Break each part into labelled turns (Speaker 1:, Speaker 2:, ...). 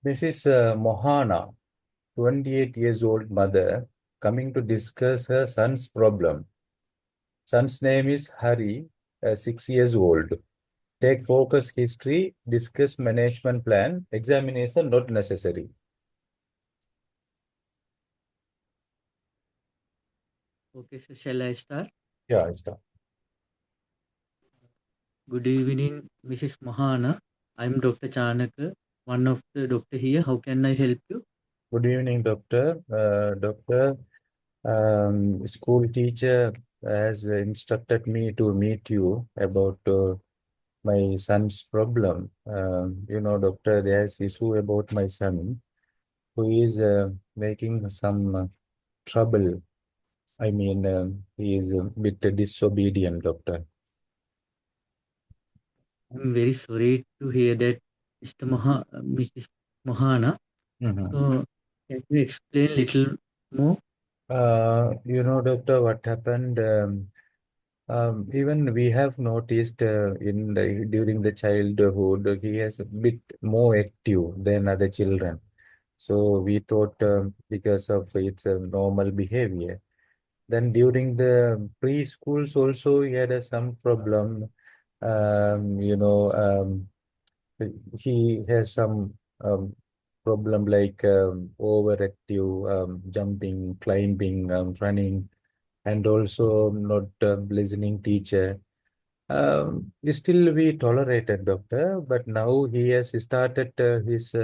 Speaker 1: Mrs. Mohana, 28 years old mother, coming to discuss her son's problem. Son's name is Hari, 6 years old. Take focus history, discuss management plan, examination not necessary.
Speaker 2: Okay, so shall I start?
Speaker 1: Yeah, I start.
Speaker 2: Good evening, Mrs. Mohana. I'm Dr. Chanaka, one of the doctor here. How can I help you?
Speaker 1: Good evening, doctor. Doctor, school teacher has instructed me to meet you about my son's problem. Doctor, there's issue about my son who is making some trouble. I mean, he is a bit disobedient, doctor.
Speaker 2: I'm very sorry to hear that, Mrs. Mohana.
Speaker 1: Mhm.
Speaker 2: So, can you explain little more?
Speaker 1: Doctor, what happened? Even we have noticed during the childhood, he is a bit more active than other children. So we thought because of its normal behavior. Then during the preschools also, he had some problem. Um, you know, um, he has some problem like overactive jumping, climbing, running, and also not listening teacher. Still we tolerated doctor, but now he has started his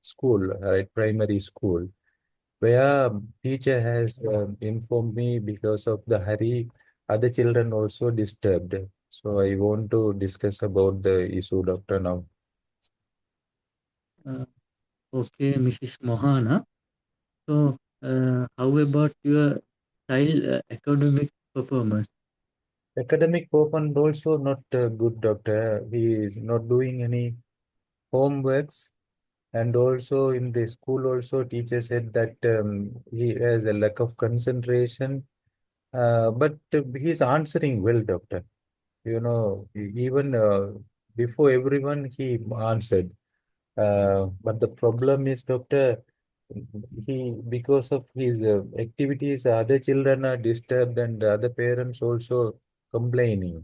Speaker 1: school, right, primary school, where teacher has informed me because of the hurry, other children also disturbed. So I want to discuss about the issue, doctor, now.
Speaker 2: Uh, okay, Mrs. Mohana. So, how about your child academic performance?
Speaker 1: Academic performance also not good, doctor. He is not doing any homeworks. And also in the school also teacher said that he has a lack of concentration. But he's answering well, doctor. Even before everyone he answered. But the problem is, doctor, he because of his activities, other children are disturbed and other parents also complaining.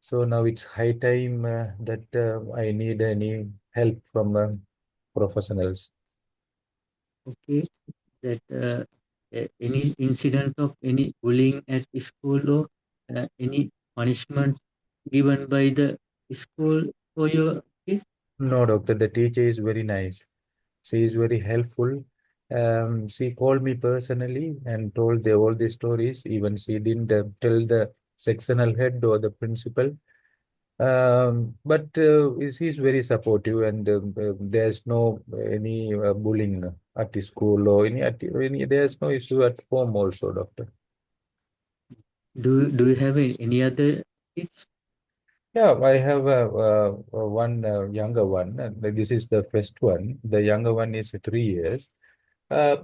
Speaker 1: So now it's high time that I need any help from professionals.
Speaker 2: Okay, that any incident of any bullying at school or any punishment given by the school for your kid?
Speaker 1: No, doctor, the teacher is very nice. She is very helpful. She called me personally and told all the stories. Even she didn't tell the sectional head or the principal. But she is very supportive, and there's no any bullying at the school or any. There's no issue at home also, doctor.
Speaker 2: Do you have any other kids?
Speaker 1: Yeah, I have one younger one. And this is the first one. The younger one is 3 years. Uh,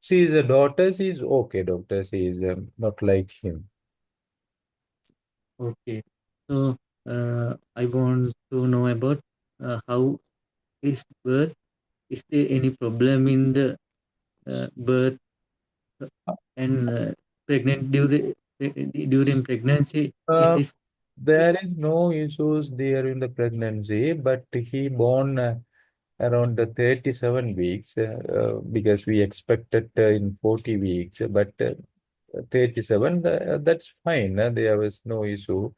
Speaker 1: she is a daughter. She is okay, doctor. She is not like him.
Speaker 2: Okay, so I want to know about how is birth. Is there any problem in the birth and pregnant during pregnancy? Is
Speaker 1: Uh,
Speaker 2: this
Speaker 1: there is no issues there in the pregnancy, but he born around the 37 weeks because we expected in 40 weeks, but 37, that's fine. There was no issue.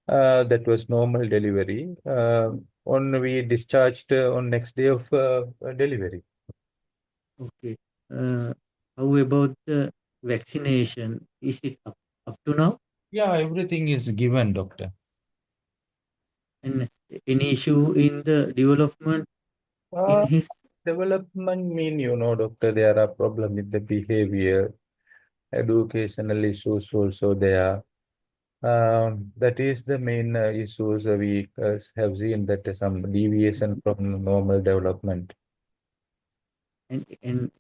Speaker 1: That was normal delivery. On we discharged on next day of delivery.
Speaker 2: okay? Uh, how about the vaccination? Is it up to now?
Speaker 1: Yeah, everything is given, doctor.
Speaker 2: And any issue in the development in
Speaker 1: Uh,
Speaker 2: his?
Speaker 1: Development mean, doctor, there are problem with the behavior, educational issues also there. That is the main issues we have seen that some deviation from normal development.
Speaker 2: And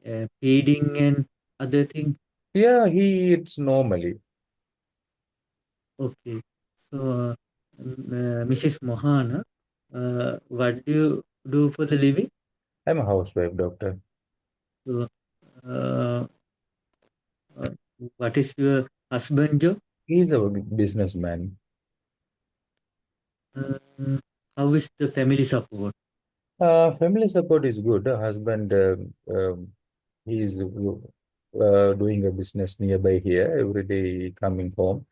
Speaker 2: feeding and other thing.
Speaker 1: Yeah, he eats normally.
Speaker 2: Okay. So, Mrs. Mohana, what do you do for the living?
Speaker 1: I'm a housewife, doctor.
Speaker 2: So, uh, uh, what is your husband job?
Speaker 1: He's a businessman.
Speaker 2: Uh, how is the family support?
Speaker 1: Family support is good. Husband, he's doing a business nearby here. Every day coming home.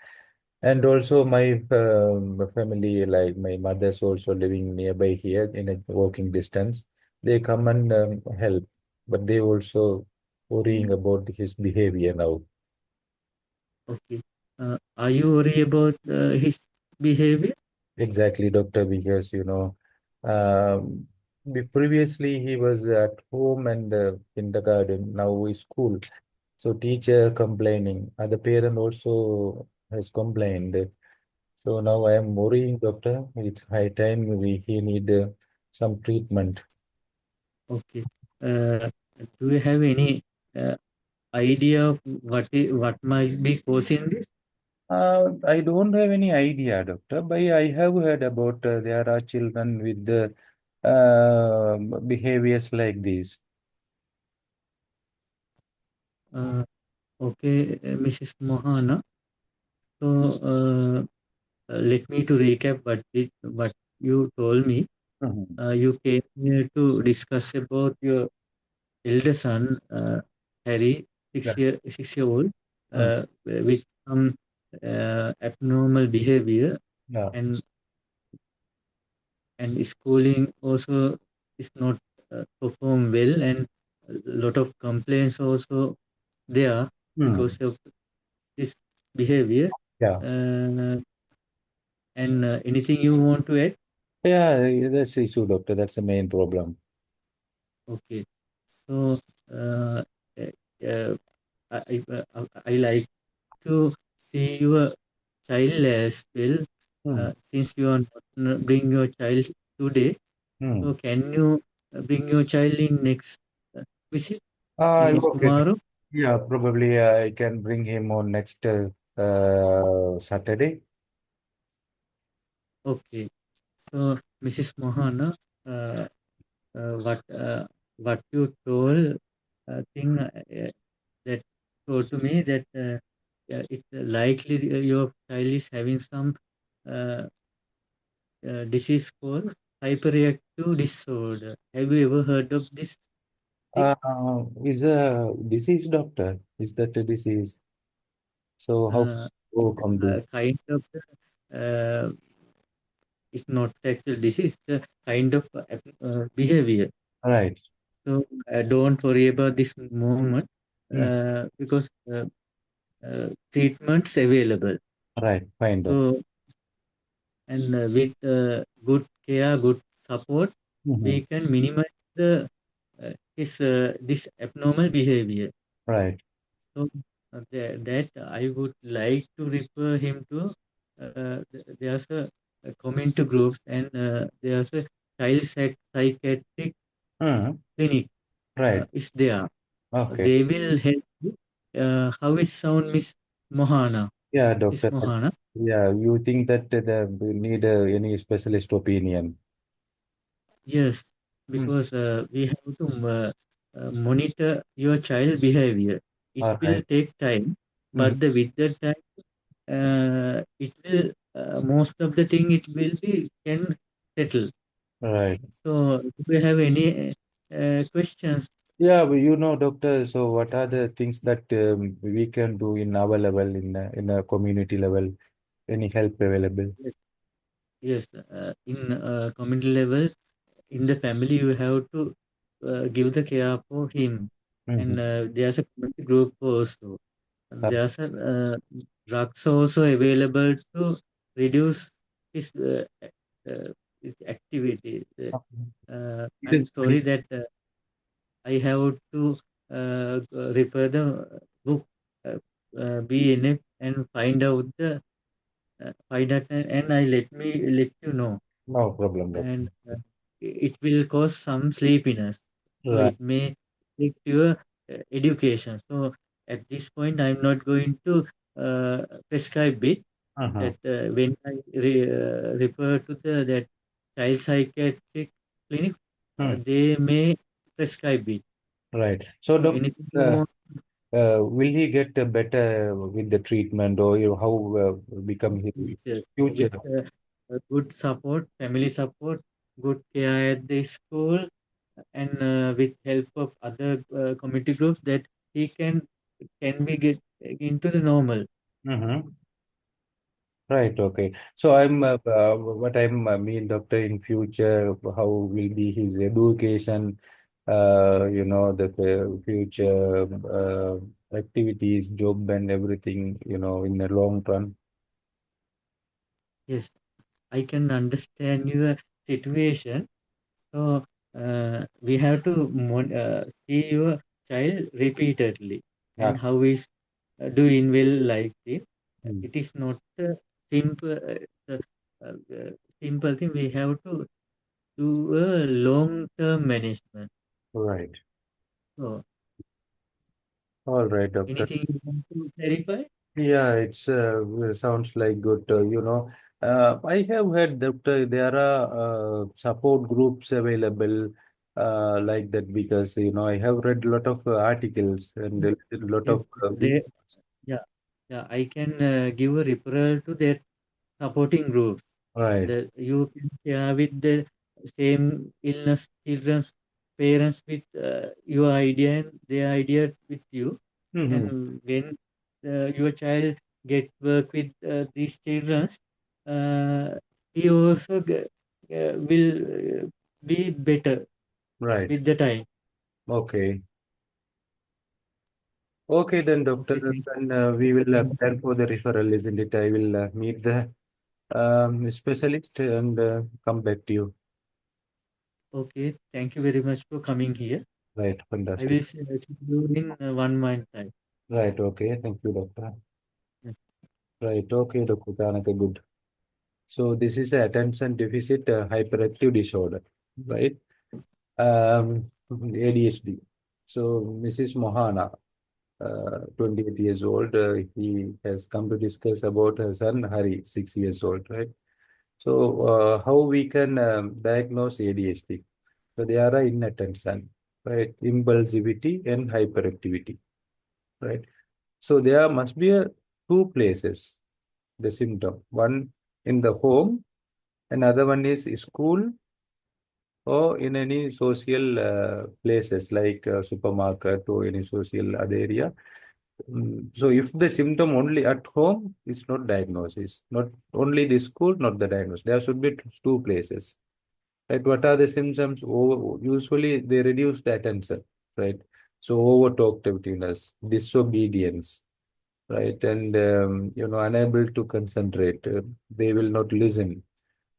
Speaker 1: And also my family, like my mother's also living nearby here in a walking distance. They come and help, but they also worrying about his behavior now.
Speaker 2: Okay. Are you worried about his behavior?
Speaker 1: Exactly, doctor, because previously he was at home and kindergarten, now is school. So teacher complaining, other parent also has complained. So now I am worrying, doctor. It's high time he need some treatment.
Speaker 2: Okay. Uh, do you have any uh, idea of what might be causing this?
Speaker 1: I don't have any idea, doctor, but I have heard about there are children with the behaviors like this.
Speaker 2: Okay, Mrs. Mohana. So let me to recap what you told me.
Speaker 1: Mhm.
Speaker 2: You came here to discuss about your elder son, Harry,
Speaker 1: Yeah.
Speaker 2: 6 year old,
Speaker 1: Mm.
Speaker 2: with some abnormal behavior,
Speaker 1: Yeah.
Speaker 2: and schooling also is not perform well, and a lot of complaints also there
Speaker 1: Mm.
Speaker 2: because of this behavior.
Speaker 1: Yeah.
Speaker 2: Uh, and anything you want to add?
Speaker 1: Yeah, that's the issue, doctor. That's the main problem.
Speaker 2: Okay, so uh, uh, uh, I like to see your child as well.
Speaker 1: Mm.
Speaker 2: Since you are not bring your child today,
Speaker 1: Mm.
Speaker 2: so can you bring your child in next visit, maybe
Speaker 1: Okay.
Speaker 2: tomorrow?
Speaker 1: Yeah, probably I can bring him on next Saturday.
Speaker 2: Okay, so Mrs. Mohana, uh, uh, what uh, what you told thing that told to me that it's likely your child is having some uh, disease called hyperreactive disorder. Have you ever heard of this thing?
Speaker 1: Is a disease, doctor? Is that a disease? So how
Speaker 2: It's
Speaker 1: overcome this?
Speaker 2: kind of it's not actual disease, it's a kind of behavior.
Speaker 1: Right,
Speaker 2: So don't worry about this moment
Speaker 1: mm,
Speaker 2: because treatments available.
Speaker 1: right, fine, doctor.
Speaker 2: So and with good care, good support,
Speaker 1: Hmm.
Speaker 2: we can minimize the his this abnormal behavior.
Speaker 1: Right.
Speaker 2: So that I would like to refer him to. There's a community groups and there's a child psychiatric
Speaker 1: Mm,
Speaker 2: clinic
Speaker 1: right.
Speaker 2: is there.
Speaker 1: Okay.
Speaker 2: They will help you. How is sound, Miss Mohana?
Speaker 1: Yeah,
Speaker 2: Miss
Speaker 1: doctor.
Speaker 2: Mohana.
Speaker 1: Yeah, you think that we need any specialist opinion?
Speaker 2: Yes,
Speaker 1: Mm.
Speaker 2: because we have to monitor your child behavior. It
Speaker 1: All
Speaker 2: will
Speaker 1: right.
Speaker 2: take time,
Speaker 1: Mm,
Speaker 2: but with the time, it will most of the thing it will be can settle.
Speaker 1: right.
Speaker 2: So, do we have any questions?
Speaker 1: Yeah, but doctor, so what are the things that we can do in our level, in a community level? Any help available?
Speaker 2: Yes, yes. In community level, in the family, you have to give the care for him,
Speaker 1: Mm-hmm.
Speaker 2: and there's a community group also. And there's a drugs also available to reduce his his activity.
Speaker 1: It
Speaker 2: I'm
Speaker 1: is.
Speaker 2: sorry that I have to refer the book BNF and find out the find out and I let you know.
Speaker 1: No problem, doctor.
Speaker 2: And it will cause some sleepiness, so
Speaker 1: Right.
Speaker 2: it may affect your education. So at this point I'm not going to prescribe it,
Speaker 1: Uh-huh.
Speaker 2: that when I refer to the that child psychiatric clinic,
Speaker 1: Hmm.
Speaker 2: they may prescribe it.
Speaker 1: Right. So,
Speaker 2: So
Speaker 1: doctor,
Speaker 2: anything you want,
Speaker 1: will he get better with the treatment, or how become his
Speaker 2: yes,
Speaker 1: future?
Speaker 2: with good support, family support, good care at the school, and with help of other community groups, that he can be get into the normal.
Speaker 1: Mm-hmm. Right. Okay. So what I'm mean, doctor, in future, how will be his education? The future activities, job, and everything. In the long run.
Speaker 2: Yes, I can understand your situation. So we have to see your child repeatedly
Speaker 1: Yeah.
Speaker 2: and how is doing well like this.
Speaker 1: Mm.
Speaker 2: It is not a simple, simple thing. We have to do a long-term management.
Speaker 1: Right.
Speaker 2: So
Speaker 1: All right, doctor.
Speaker 2: anything you want to clarify?
Speaker 1: Yeah, it's sounds like good. I have heard that there are support groups available like that because I have read a lot of articles and a lot
Speaker 2: Yes,
Speaker 1: of
Speaker 2: they, yeah, yeah. I can give a referral to that supporting group.
Speaker 1: right.
Speaker 2: The you can share with the same illness children's parents with your idea and their idea with you,
Speaker 1: Mm-hmm.
Speaker 2: and when your child get work with these childrens, uh, he also will be better
Speaker 1: Right.
Speaker 2: with the time.
Speaker 1: Okay. Okay, then, doctor.
Speaker 2: Okay, thank
Speaker 1: Then we will
Speaker 2: you.
Speaker 1: plan for the referral, isn't it? I will meet the specialist and come back to you.
Speaker 2: Okay, thank you very much for coming here.
Speaker 1: Right.
Speaker 2: I will
Speaker 1: Fantastic.
Speaker 2: see you in 1 month time.
Speaker 1: Right. Okay. Thank you, doctor.
Speaker 2: Yeah.
Speaker 1: Right. Okay, Dr. Kanaka, good. So this is a attention deficit hyperactive disorder, right? ADHD. So Mrs. Mohana, 28 years old, he has come to discuss about her son Hari, 6 years old, right? So how we can diagnose ADHD? So they are inattention, right? Impulsivity and hyperactivity, right? So there must be two places, the symptom. One in the home, another one is school or in any social places like supermarket or any social other area. So if the symptom only at home, it's not diagnosis. Not only the school, not the diagnosis. There should be two places. Right? What are the symptoms? Usually they reduce the attention, right? So over talkativeness, disobedience, right? And unable to concentrate. They will not listen.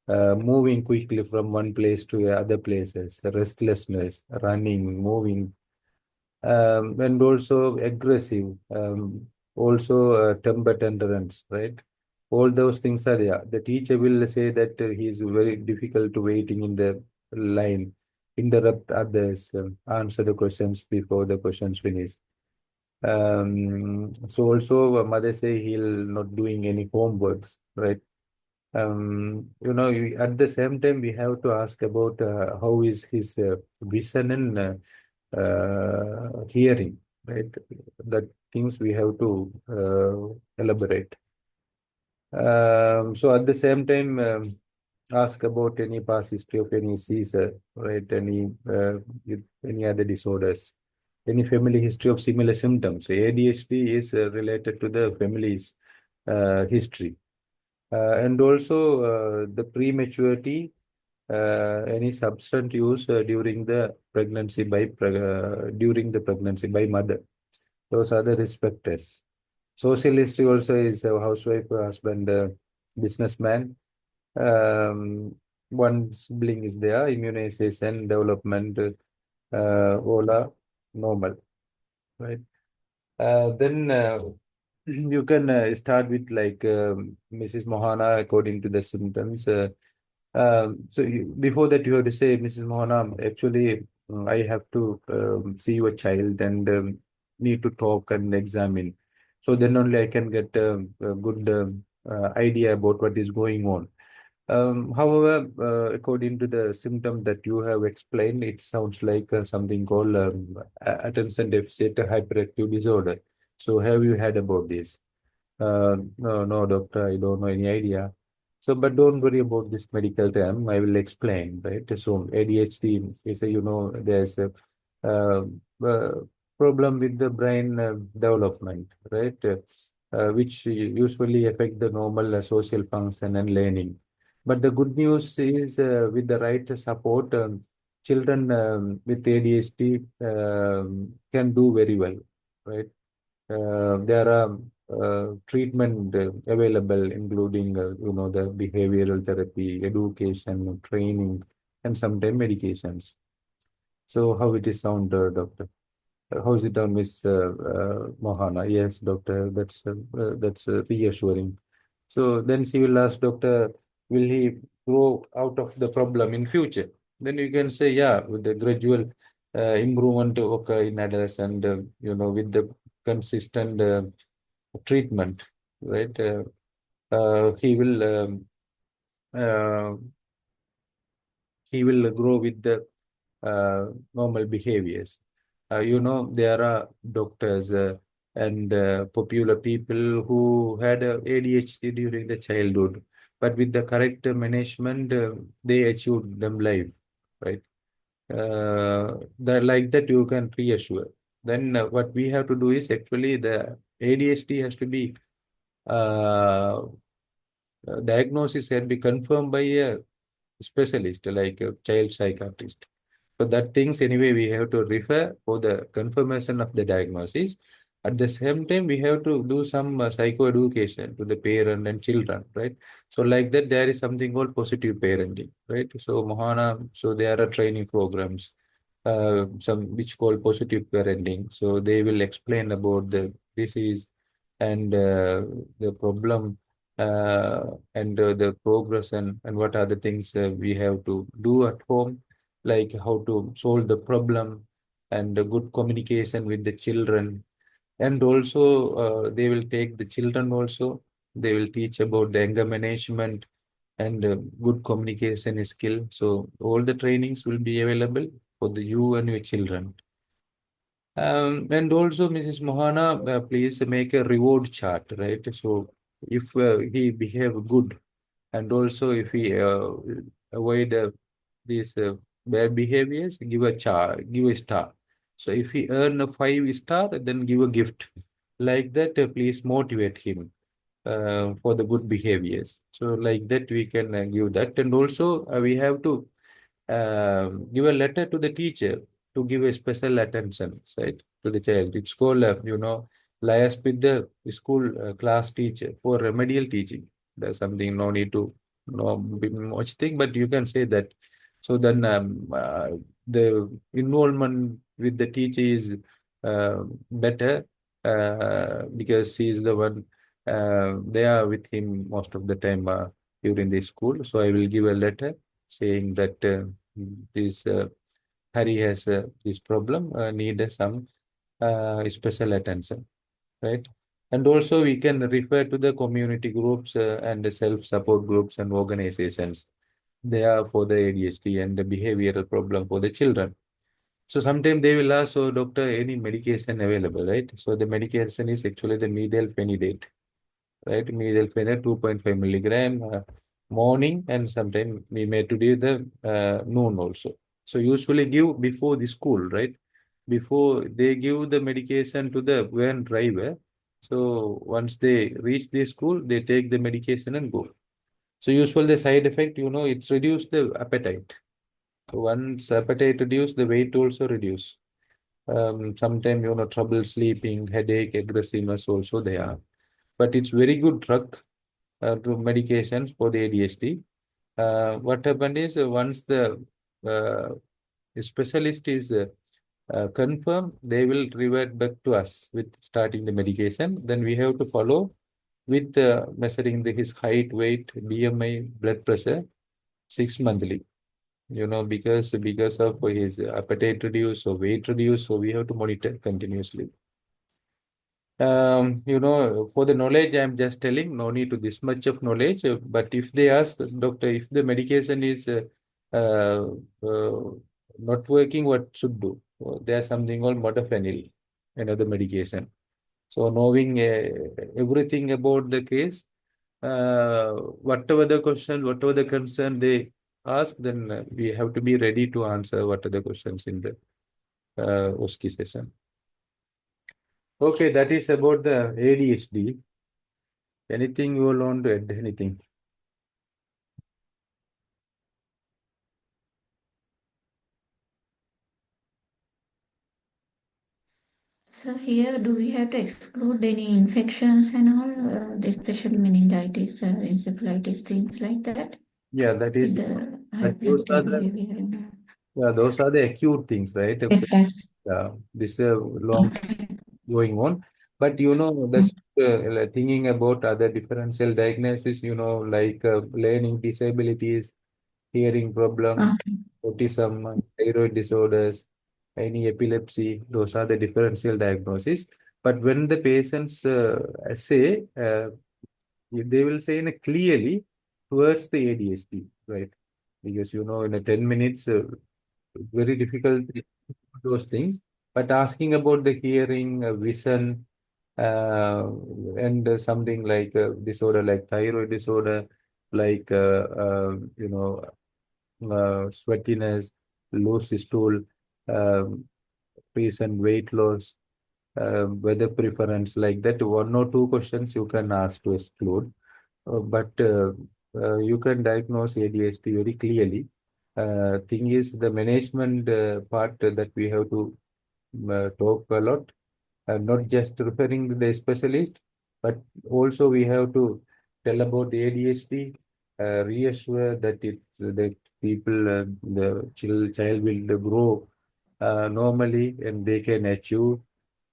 Speaker 1: Moving quickly from one place to other places, restlessness, running, moving, and also aggressive, also temper tantrums, right? All those things are there. The teacher will say that he is very difficult to waiting in the line, interrupt others, answer the questions before the questions finish. So also mother say he'll not doing any homeworks, right? At the same time, we have to ask about how is his vision and hearing, right? That things we have to elaborate. So at the same time, ask about any past history of any seizure, right? Any other disorders, any family history of similar symptoms. So ADHD is related to the family's history, and also the prematurity, any substance use during the pregnancy by mother. Those are the risk factors. Social history also is a housewife, husband, businessman. Um, One sibling is there, immunization, development, OLA, normal, right? Then you can start with like Mrs. Mohana according to the symptoms. Before that, you have to say, Mrs. Mohana, actually, I have to see your child and need to talk and examine. So then only I can get a good idea about what is going on. However, according to the symptom that you have explained, it sounds like something called attention deficit hyperactive disorder. So, have you heard about this? No, no, doctor, I don't know any idea. So, but don't worry about this medical term. I will explain, right? So, ADHD is a, there's a uh, uh, problem with the brain development, right? Which usually affect the normal social function and learning. But the good news is with the right support, children with ADHD can do very well, right? There are treatment available, including the behavioral therapy, education, training, and sometimes medications. So, how it is sound, doctor? How is it done, Miss Mohana? Yes, doctor. That's reassuring. So then she will ask doctor, will he grow out of the problem in future? Then you can say, yeah, with the gradual improvement occur in adolescent, with the consistent treatment, right? He will uh, he will grow with the normal behaviors. There are doctors and popular people who had ADHD during the childhood, but with the correct management, they achieved them life, right? Like that, you can reassure. Then what we have to do is actually the ADHD has to be uh, diagnosis can be confirmed by a specialist like a child psychiatrist. So that things anyway we have to refer for the confirmation of the diagnosis. At the same time, we have to do some psychoeducation to the parent and children, right? So like that, there is something called positive parenting, right? So Mohana, so there are training programs, some which call positive parenting. So they will explain about the disease and the problem and the progress and what are the things we have to do at home, like how to solve the problem and good communication with the children. And also, they will take the children also. They will teach about the anger management and good communication skill. So all the trainings will be available for the you and your children. And also, Mrs. Mohana, please make a reward chart, right? So if he behave good, and also if he avoid these bad behaviors, give a star. So if he earn a 5 star, then give a gift. Like that, please motivate him for the good behaviors. So like that, we can give that, and also we have to give a letter to the teacher to give a special attention, right, to the child. It's called, liaise with the school class teacher for remedial teaching. There's something no need to know much thing, but you can say that. So then the involvement with the teacher is better because he is the one they are with him most of the time during the school. So I will give a letter saying that this Harry has this problem, need some special attention, right? And also we can refer to the community groups and the self-support groups and organizations. They are for the ADHD and the behavioral problem for the children. So sometimes they will ask, so doctor, any medication available, right? So the medication is actually the methylphenidate, right? Methylphenidate 2.5 milligram morning, and sometimes we may to do the noon also. So usually give before the school, right? Before they give the medication to the van driver. So once they reach the school, they take the medication and go. So usually the side effect, it's reduce the appetite. Once appetite reduce, the weight also reduce. Sometimes, trouble sleeping, headache, aggressiveness also they are. But it's very good drug to medications for the ADHD. What happened is once the specialist is confirmed, they will revert back to us with starting the medication. Then we have to follow with measuring his height, weight, BMI, blood pressure 6 monthly. Because of his appetite reduce or weight reduce, so we have to monitor continuously. For the knowledge, I'm just telling, no need to this much of knowledge. But if they ask us, doctor, if the medication is uh, uh, not working, what should do? There's something called modafinil, another medication. So knowing everything about the case, whatever the question, whatever the concern they ask, then we have to be ready to answer what are the questions in the OSCE session. Okay, that is about the ADHD. Anything you want to add? Anything?
Speaker 3: So here, do we have to exclude any infections and all, especially meningitis, encephalitis, things like that,
Speaker 1: Yeah, that
Speaker 3: with
Speaker 1: is
Speaker 3: the
Speaker 1: that those are
Speaker 3: hyperactive
Speaker 1: the
Speaker 3: behavior and
Speaker 1: yeah, those are the acute things, right?
Speaker 3: reflex?
Speaker 1: This long
Speaker 3: Okay.
Speaker 1: going on. But
Speaker 3: Mm.
Speaker 1: that's like thinking about other differential diagnosis, like learning disabilities, hearing problem,
Speaker 3: Okay.
Speaker 1: autism, thyroid disorders, any epilepsy, those are the differential diagnosis. But when the patients say, they will say in a clearly towards the ADHD, right? Because in a 10 minutes, very difficult to do those things. But asking about the hearing, vision, uh, and something like disorder like thyroid disorder, like sweatiness, low stool, um, recent weight loss, weather preference, like that. One or two questions you can ask to exclude, but you can diagnose ADHD very clearly. Thing is, the management part that we have to talk a lot, not just referring to the specialist, but also we have to tell about the ADHD, reassure that people, the child will grow normally and they can achieve.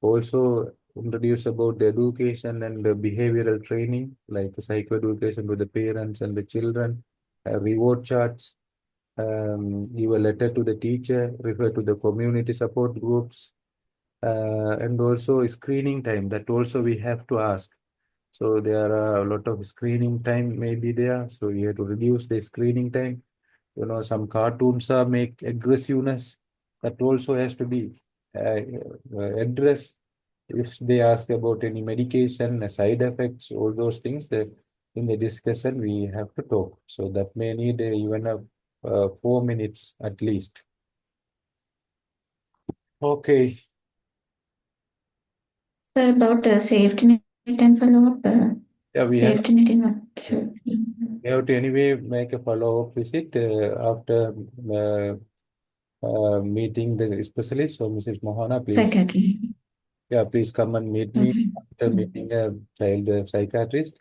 Speaker 1: Also introduce about the education and the behavioral training, like psychoeducation to the parents and the children, reward charts, give a letter to the teacher, refer to the community support groups, and also screening time. That also we have to ask. So there are a lot of screening time may be there. So we have to reduce the screening time. Some cartoons are make aggressiveness. That also has to be addressed. If they ask about any medication, side effects, all those things, that in the discussion we have to talk. So that may need even a 4 minutes at least. Okay.
Speaker 3: So about safety net and follow-up,
Speaker 1: Yeah,
Speaker 3: safety net in what should be?
Speaker 1: we have to anyway make a follow-up visit after uh, meeting the specialist. So, Mrs. Mohana, please,
Speaker 3: Psychiatry.
Speaker 1: yeah, please come and meet me
Speaker 3: Okay.
Speaker 1: after
Speaker 3: Mm.
Speaker 1: meeting a child psychiatrist.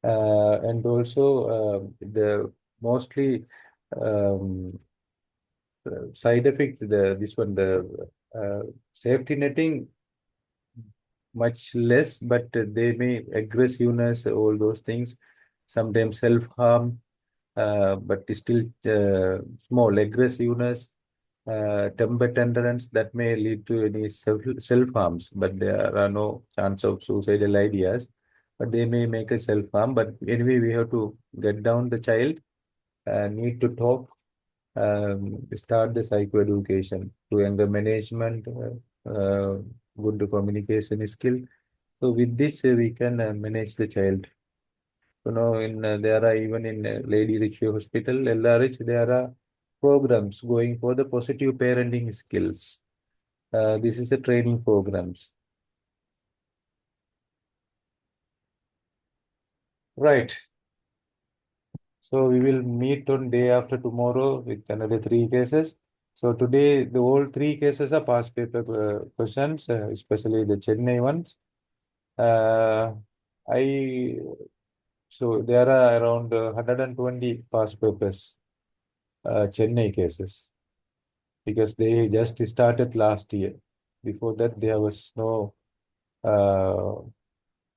Speaker 1: And also, the mostly um, side effects, this one, the safety netting, much less, but they may aggressiveness, all those things, sometimes self-harm, but still small aggressiveness, temper tantrums that may lead to any self harms, but there are no chance of suicidal ideas. But they may make a self harm. But anyway, we have to get down the child, need to talk, start the psychoeducation to younger management, good communication skill. So with this, we can manage the child. In there are even in Lady Ritchie Hospital, LRH, there are programs going for the positive parenting skills. This is a training programs. Right. So we will meet on day after tomorrow with another three cases. So today, the all three cases are past paper questions, especially the Chennai ones. Uh, I so there are around 120 past papers, Chennai cases, because they just started last year. Before that, there was no uh,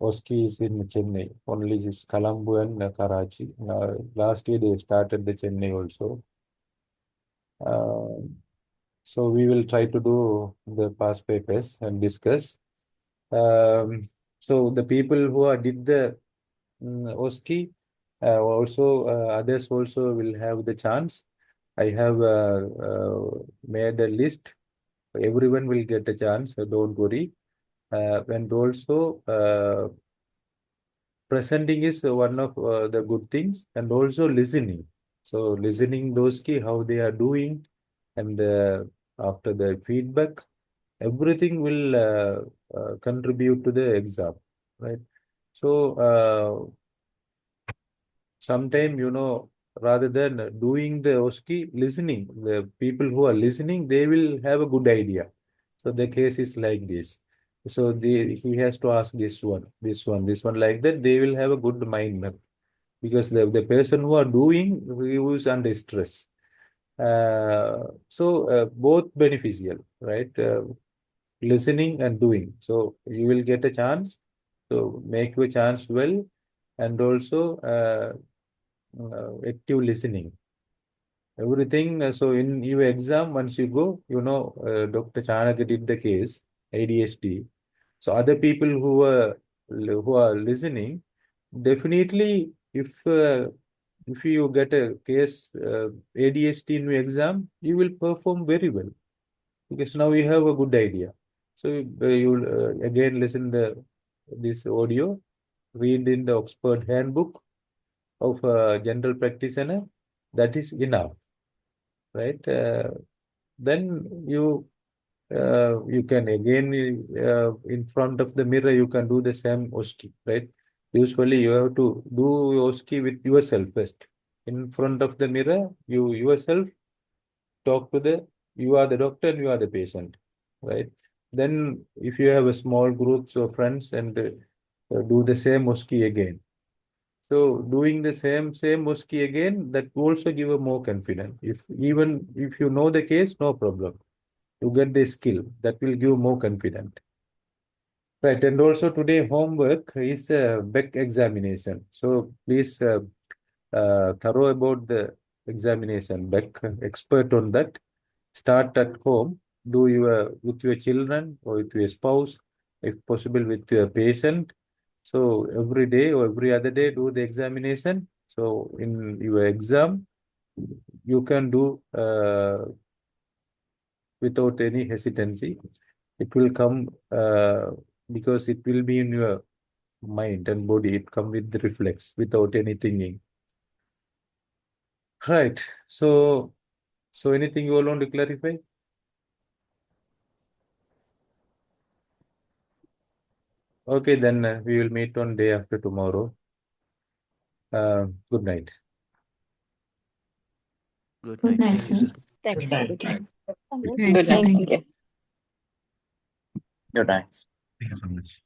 Speaker 1: OSCEs in Chennai, only just Colombo and Karachi. Last year, they started the Chennai also. Uh, so we will try to do the past papers and discuss. So the people who did the OSCE, also others also will have the chance. I have made a list. Everyone will get a chance, so don't worry. And also presenting is one of the good things, and also listening. So listening those key how they are doing, and after the feedback, everything will contribute to the exam, right? So sometime, rather than doing the OSCE, listening, the people who are listening, they will have a good idea. So the case is like this. So he has to ask this one, this one, this one, like that. They will have a good mind map, because the person who are doing, he was under stress. So both beneficial, right? Listening and doing. So you will get a chance. So make your chance well, and also active listening. Everything. So in your exam, once you go, Dr. Chanaka did the case, ADHD. So other people who are listening, definitely, if you get a case ADHD in your exam, you will perform very well, because now you have a good idea. So you'll again listen this audio, read in the Oxford Handbook of General Practitioner. That is enough, right? Then you can again, in front of the mirror, you can do the same OSCE, right? Usually you have to do OSCE with yourself first. In front of the mirror, you yourself talk to you are the doctor and you are the patient, right? Then if you have a small groups of friends, and do the same OSCE again. So doing the same OSCE again, that also give a more confidence. Even if you know the case, no problem. You get the skill that will give more confidence. Right, and also today homework is a Beck examination. So please thorough about the examination. Beck expert on that. Start at home. Do with your children or with your spouse, if possible with your patient. So every day or every other day, do the examination. So in your exam, you can do without any hesitancy. It will come because it will be in your mind and body. It come with the reflex without any thinking. Right. So anything you all want to clarify? Okay, then we will meet on day after tomorrow. Good night.
Speaker 2: Good
Speaker 3: Good
Speaker 2: night.
Speaker 3: night,
Speaker 2: Thank you,
Speaker 3: sir.
Speaker 2: sir.
Speaker 4: Thanks. Good night.
Speaker 3: Good
Speaker 4: Good
Speaker 3: night, sir.
Speaker 4: night.
Speaker 3: Thank you.
Speaker 4: Good night.
Speaker 1: Thank you so much.